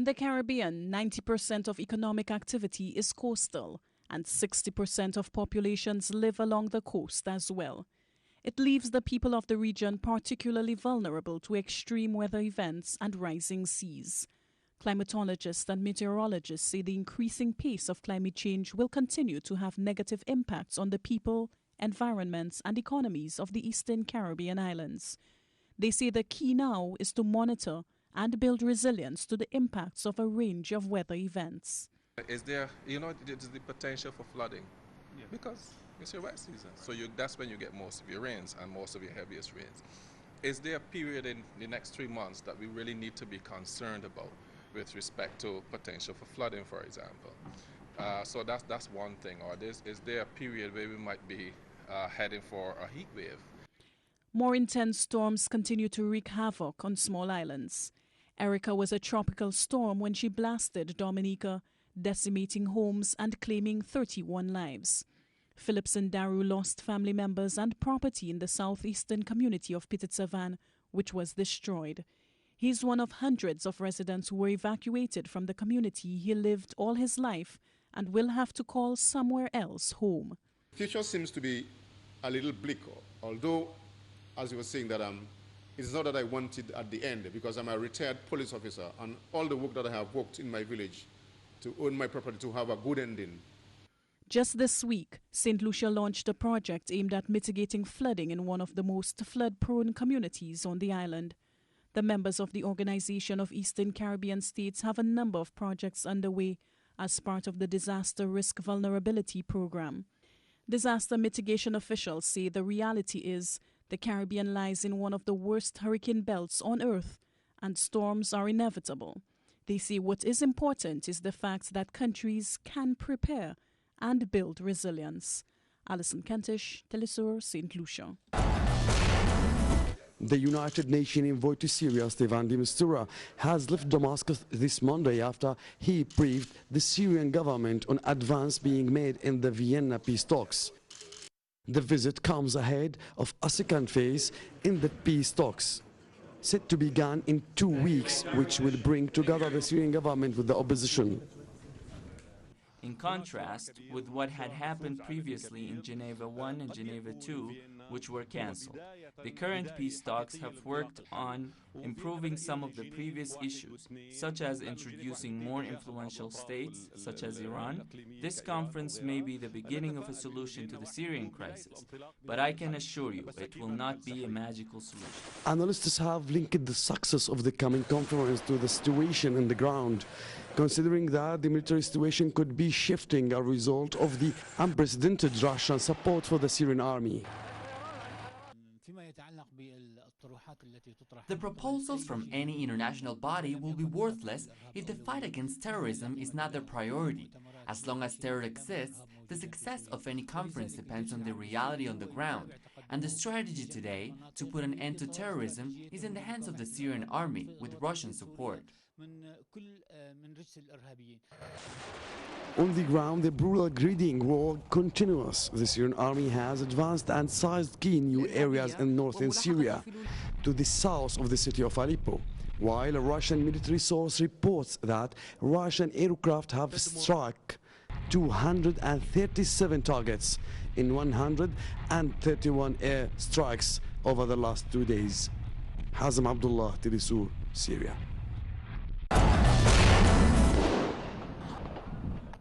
In the Caribbean, 90% of economic activity is coastal, and 60% of populations live along the coast as well. It leaves the people of the region particularly vulnerable to extreme weather events and rising seas. Climatologists and meteorologists say the increasing pace of climate change will continue to have negative impacts on the people, environments, and economies of the Eastern Caribbean islands. They say the key now is to monitor and build resilience to the impacts of a range of weather events. Is there, there's the potential for flooding? Yeah. Because it's your wet season, so that's when you get most of your rains and most of your heaviest rains. Is there a period in the next 3 months that we really need to be concerned about with respect to potential for flooding, for example? So that's one thing. Or is there a period where we might be heading for a heat wave? More intense storms continue to wreak havoc on small islands. Erica was a tropical storm when she blasted Dominica, decimating homes and claiming 31 lives. Phillips and Daru lost family members and property in the southeastern community of Petit Savan, which was destroyed. He's one of hundreds of residents who were evacuated from the community he lived all his life and will have to call somewhere else home. The future seems to be a little bleak, although, as you were saying, that it's not that I want it at the end, because I'm a retired police officer, and all the work that I have worked in my village to own my property to have a good ending. Just this week, St. Lucia launched a project aimed at mitigating flooding in one of the most flood-prone communities on the island. The members of the Organization of Eastern Caribbean States have a number of projects underway as part of the Disaster Risk Vulnerability Program. Disaster mitigation officials say the reality is the Caribbean lies in one of the worst hurricane belts on Earth, and storms are inevitable. They say what is important is the fact that countries can prepare and build resilience. Alison Kentish, TeleSUR, St. Lucia. The United Nations envoy to Syria, Stefan de Mistura, has left Damascus this Monday after he briefed the Syrian government on advance being made in the Vienna peace talks. The visit comes ahead of a second phase in the peace talks, set to begin in 2 weeks, which will bring together the Syrian government with the opposition. In contrast with what had happened previously in Geneva I and Geneva II, which were cancelled. The current peace talks have worked on improving some of the previous issues, such as introducing more influential states, such as Iran. This conference may be the beginning of a solution to the Syrian crisis, but I can assure you it will not be a magical solution. Analysts have linked the success of the coming conference to the situation on the ground, considering that the military situation could be shifting a result of the unprecedented Russian support for the Syrian army. The proposals from any international body will be worthless if the fight against terrorism is not their priority. As long as terror exists, the success of any conference depends on the reality on the ground. And the strategy today to put an end to terrorism is in the hands of the Syrian army with Russian support. On the ground, the brutal griding war continues. The Syrian army has advanced and seized key new areas in northern Syria to the south of the city of Aleppo, while a Russian military source reports that Russian aircraft have struck 237 targets in 131 air strikes over the last 2 days. Hazem Abdullah, TeleSUR, Syria.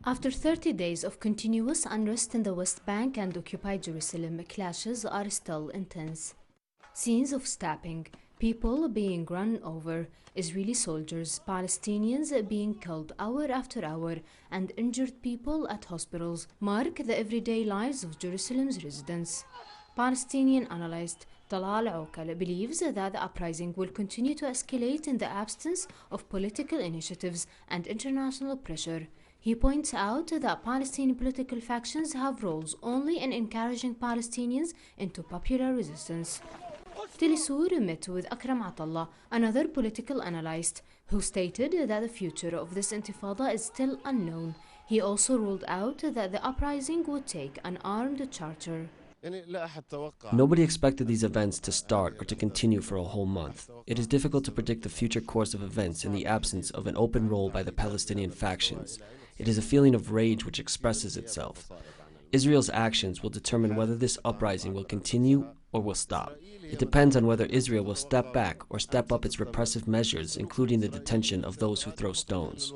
After 30 days of continuous unrest in the West Bank and occupied Jerusalem, clashes are still intense. Scenes of stabbing, people being run over, Israeli soldiers, Palestinians being killed hour after hour, and injured people at hospitals mark the everyday lives of Jerusalem's residents. Palestinian analyst Talal Okal believes that the uprising will continue to escalate in the absence of political initiatives and international pressure. He points out that Palestinian political factions have roles only in encouraging Palestinians into popular resistance. TeleSUR met with Akram Atallah, another political analyst, who stated that the future of this intifada is still unknown. He also ruled out that the uprising would take an armed charter. Nobody expected these events to start or to continue for a whole month. It is difficult to predict the future course of events in the absence of an open role by the Palestinian factions. It is a feeling of rage which expresses itself. Israel's actions will determine whether this uprising will continue or will stop. It depends on whether Israel will step back or step up its repressive measures, including the detention of those who throw stones.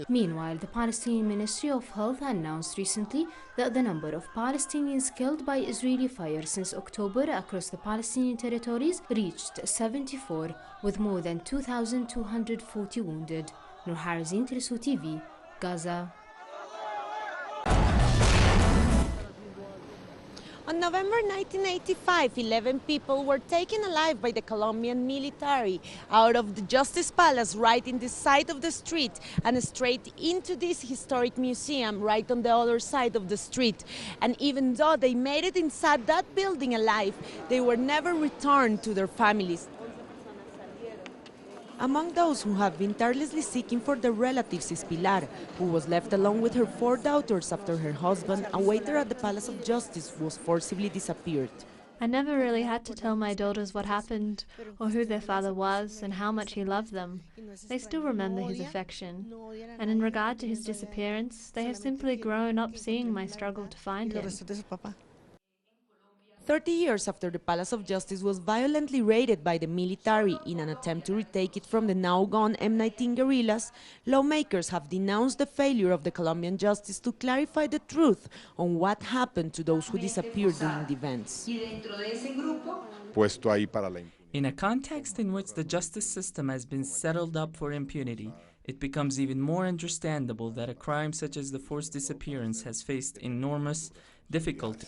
Meanwhile, the Palestinian Ministry of Health announced recently that the number of Palestinians killed by Israeli fire since October across the Palestinian territories reached 74, with more than 2,240 wounded. Nur Harazin, TeleSUR TV, Gaza. On November 1985, 11 people were taken alive by the Colombian military out of the Justice Palace right in the side of the street and straight into this historic museum right on the other side of the street. And even though they made it inside that building alive, they were never returned to their families. Among those who have been tirelessly seeking for their relatives is Pilar, who was left alone with her 4 daughters after her husband, a waiter at the Palace of Justice, was forcibly disappeared. I never really had to tell my daughters what happened, or who their father was, and how much he loved them. They still remember his affection. And in regard to his disappearance, they have simply grown up seeing my struggle to find him. 30 years after the Palace of Justice was violently raided by the military in an attempt to retake it from the now-gone M19 guerrillas, lawmakers have denounced the failure of the Colombian justice to clarify the truth on what happened to those who disappeared during the events. In a context in which the justice system has been settled up for impunity, it becomes even more understandable that a crime such as the forced disappearance has faced enormous difficulty.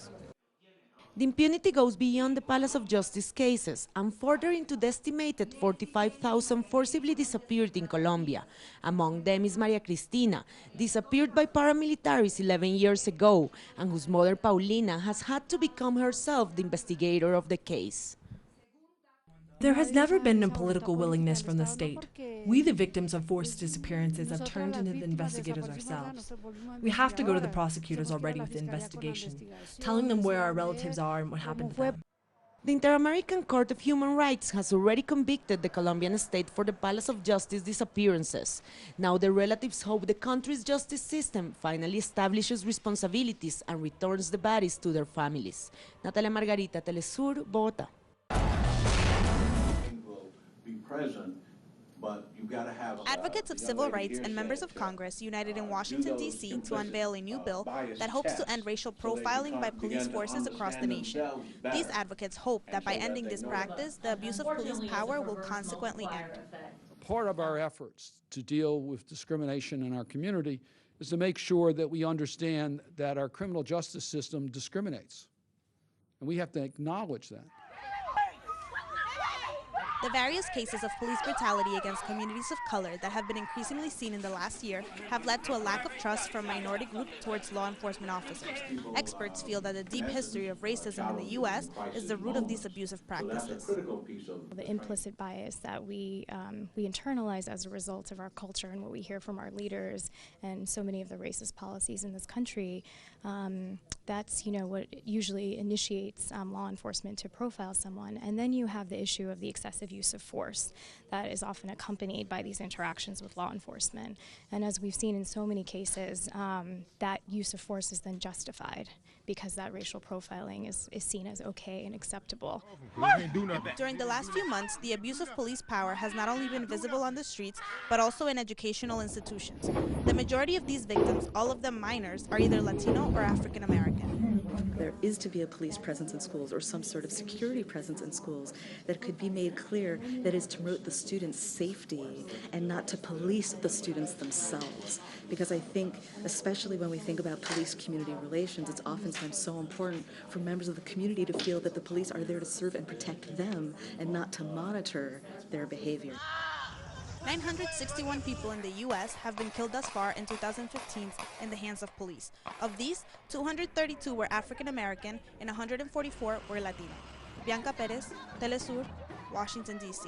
The impunity goes beyond the Palace of Justice cases and further into the estimated 45,000 forcibly disappeared in Colombia. Among them is Maria Cristina, disappeared by paramilitaries 11 years ago, and whose mother Paulina has had to become herself the investigator of the case. There has never been a political willingness from the state. We, the victims of forced disappearances, have turned into the investigators ourselves. We have to go to the prosecutors already with the investigation, telling them where our relatives are and what happened to them. The Inter-American Court of Human Rights has already convicted the Colombian state for the Palace of Justice disappearances. Now the relatives hope the country's justice system finally establishes responsibilities and returns the bodies to their families. Natalia Margarita, TeleSUR, Bogotá. Advocates of civil rights and members of Congress united in Washington, D.C. to unveil a new bill that hopes to end racial profiling by police forces across the nation. These advocates hope that by ending this practice, the abuse of police power will consequently end. Part of our efforts to deal with discrimination in our community is to make sure that we understand that our criminal justice system discriminates. And we have to acknowledge that. The various cases of police brutality against communities of color that have been increasingly seen in the last year have led to a lack of trust from minority groups towards law enforcement officers. Experts feel that the deep history of racism in the U.S. is the root of these abusive practices. The implicit bias that we internalize as a result of our culture and what we hear from our leaders and so many of the racist policies in this country, that's what usually initiates law enforcement to profile someone. And then you have the issue of the excessive use of force that is often accompanied by these interactions with law enforcement. And as we've seen in so many cases, that use of force is then justified because that racial profiling is seen as okay and acceptable. During the last few months, the abuse of police power has not only been visible on the streets, but also in educational institutions. The majority of these victims, all of them minors, are either Latino or African American. There is to be a police presence in schools or some sort of security presence in schools that could be made clear that is to promote the students' safety and not to police the students themselves. Because I think, especially when we think about police-community relations, it's oftentimes so important for members of the community to feel that the police are there to serve and protect them and not to monitor their behavior. 961 people in the U.S. have been killed thus far in 2015 in the hands of police. Of these, 232 were African American and 144 were Latino. Bianca Perez, TeleSUR, Washington, D.C.